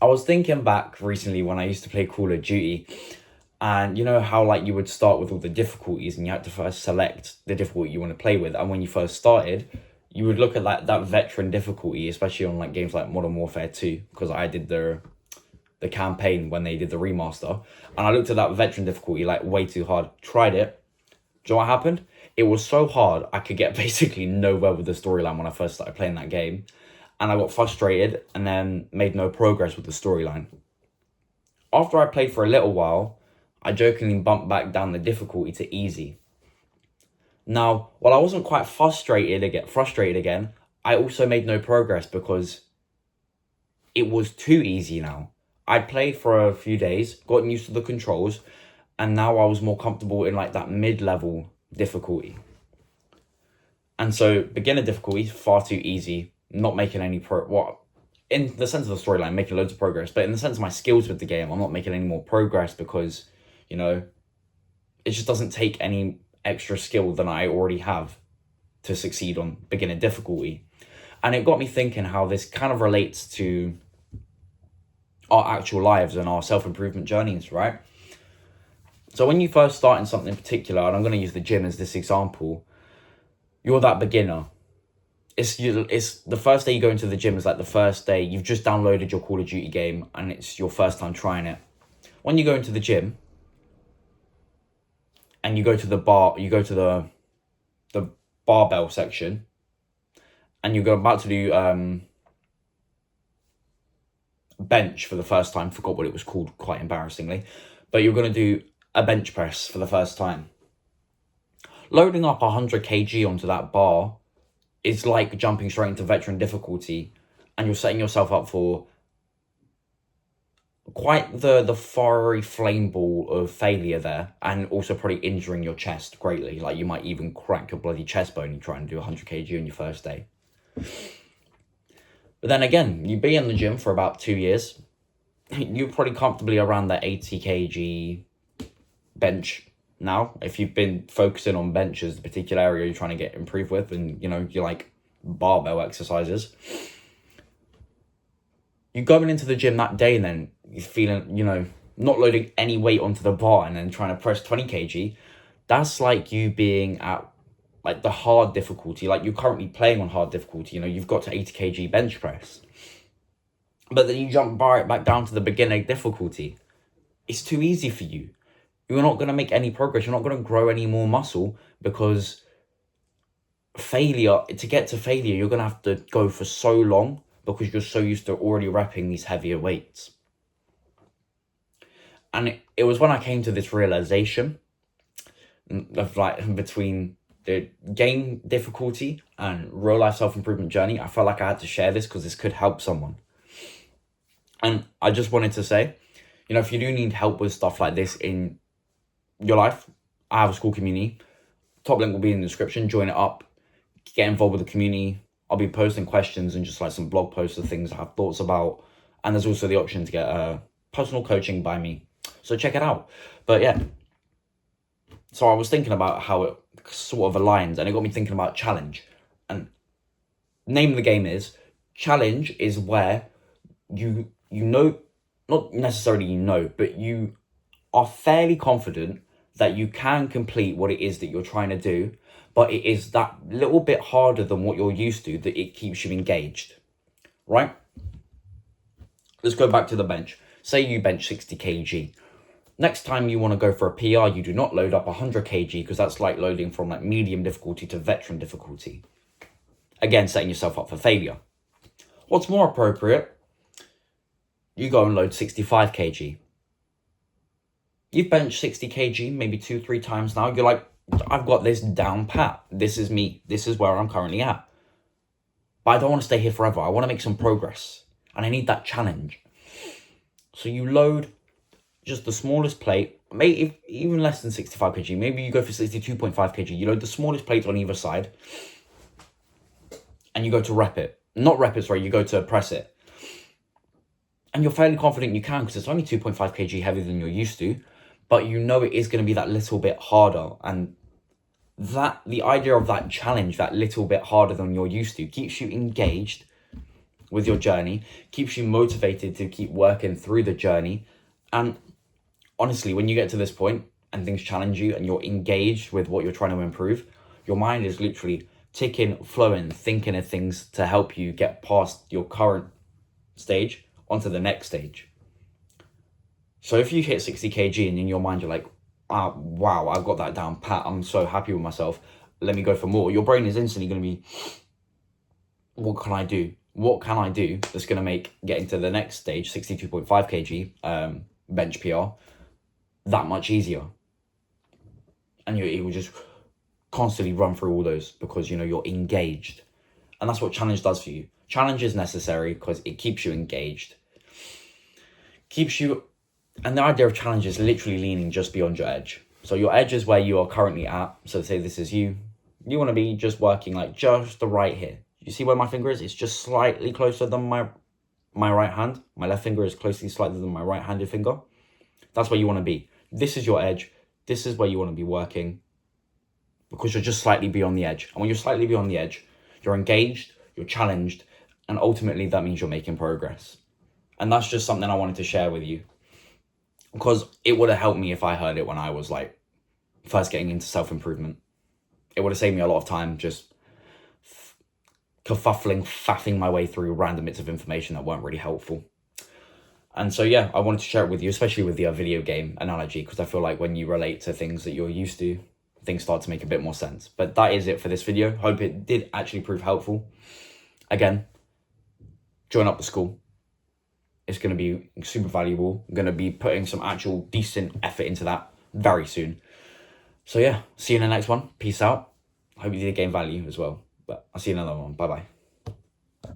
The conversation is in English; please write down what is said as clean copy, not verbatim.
I was thinking back recently when I used to play Call of Duty, and you know how like you would start with all the difficulties and you had to first select the difficulty you want to play with, and when you first started, you would look at that veteran difficulty, especially on like games like Modern Warfare 2, because I did the campaign when they did the remaster, and I looked at that veteran difficulty like way too hard. Tried it. Do you know what happened? It was so hard I could get basically nowhere with the storyline when I first started playing that game, and I got frustrated and then made no progress with the storyline. After I played for a little while, I jokingly bumped back down the difficulty to easy. Now, while I wasn't quite frustrated again, I also made no progress because it was too easy now. I played for a few days, gotten used to the controls, and now I was more comfortable in like that mid-level difficulty. And so beginner difficulty, far too easy, not making any in the sense of the storyline, making loads of progress, but in the sense of my skills with the game, I'm not making any more progress because, you know, it just doesn't take any extra skill than I already have to succeed on beginner difficulty. And it got me thinking how this kind of relates to our actual lives and our self-improvement journeys, right? So when you first start in something in particular, and I'm going to use the gym as this example, you're that beginner. It's the first day you go into the gym is like the first day you've just downloaded your Call of Duty game and it's your first time trying it. When you go into the gym and you go to the bar, you go to the barbell section, and you're about to do bench for the first time. Forgot what it was called, quite embarrassingly, but you're going to do a bench press for the first time. Loading up 100 kg onto that bar is like jumping straight into veteran difficulty, and you're setting yourself up for quite the fiery flame ball of failure there, and also probably injuring your chest greatly. Like you might even crack your bloody chest bone and trying to do 100 kg on your first day. But then again, you'd be in the gym for about 2 years, you're probably comfortably around that 80 kg bench now. If you've been focusing on bench as the particular area you're trying to get improved with, and you know, you like barbell exercises, you're going into the gym that day and then you're feeling, you know, not loading any weight onto the bar and then trying to press 20 kg. That's like you being at like the hard difficulty, like you're currently playing on hard difficulty, you know, you've got to 80 kg bench press. But then you jump right back down to the beginner difficulty. It's too easy for you. You're not going to make any progress. You're not going to grow any more muscle because to get to failure, you're going to have to go for so long because you're so used to already repping these heavier weights. And it was when I came to this realization of like between the game difficulty and real life self-improvement journey, I felt like I had to share this because this could help someone. And I just wanted to say, you know, if you do need help with stuff like this in your life, I have a school community. Top link will be in the description. Join it up. Get involved with the community. I'll be posting questions and just like some blog posts of things I have thoughts about. And there's also the option to get personal coaching by me. So check it out. But yeah. So I was thinking about how it sort of aligns, and it got me thinking about challenge. And name of the game is challenge is where you know, not necessarily you know, but you are fairly confident that you can complete what it is that you're trying to do, but it is that little bit harder than what you're used to that it keeps you engaged, right? Let's go back to the bench. Say you bench 60 kg. Next time you want to go for a PR, you do not load up 100 kg because that's like loading from like medium difficulty to veteran difficulty. Again, setting yourself up for failure. What's more appropriate? You go and load 65 kg. You've benched 60 kg maybe 2-3 times now. You're like, I've got this down pat. This is me. This is where I'm currently at. But I don't want to stay here forever. I want to make some progress. And I need that challenge. So you load just the smallest plate, maybe even less than 65 kg. Maybe you go for 62.5 kg. You load the smallest plate on either side. And you go to rep it. Not rep it, sorry. You go to press it. And you're fairly confident you can because it's only 2.5 kg heavier than you're used to. But you know it is going to be that little bit harder. And the idea of that challenge, that little bit harder than you're used to, keeps you engaged with your journey, keeps you motivated to keep working through the journey. And honestly, when you get to this point and things challenge you and you're engaged with what you're trying to improve, your mind is literally ticking, flowing, thinking of things to help you get past your current stage onto the next stage. So if you hit 60 kg and in your mind you're like, wow, I've got that down pat, I'm so happy with myself, let me go for more, your brain is instantly going to be, what can I do? What can I do that's going to make getting to the next stage, 62.5 kg bench PR, that much easier? And it will just constantly run through all those because, you're engaged. And that's what challenge does for you. Challenge is necessary because it keeps you engaged. And the idea of challenge is literally leaning just beyond your edge. So your edge is where you are currently at. So say this is you. You want to be just working like just the right here. You see where my finger is? It's just slightly closer than my right hand. My left finger is closely slightly than my right-handed finger. That's where you want to be. This is your edge. This is where you want to be working because you're just slightly beyond the edge. And when you're slightly beyond the edge, you're engaged, you're challenged, and ultimately that means you're making progress. And that's just something I wanted to share with you because it would have helped me if I heard it when I was like first getting into self-improvement. It would have saved me a lot of time just faffing my way through random bits of information that weren't really helpful. And so, yeah, I wanted to share it with you, especially with the video game analogy, because I feel like when you relate to things that you're used to, things start to make a bit more sense. But that is it for this video. Hope it did actually prove helpful. Again, join up the school. It's going to be super valuable. I'm going to be putting some actual decent effort into that very soon. So yeah, see you in the next one. Peace out. Hope you did gain value as well. But I'll see you in another one. Bye-bye.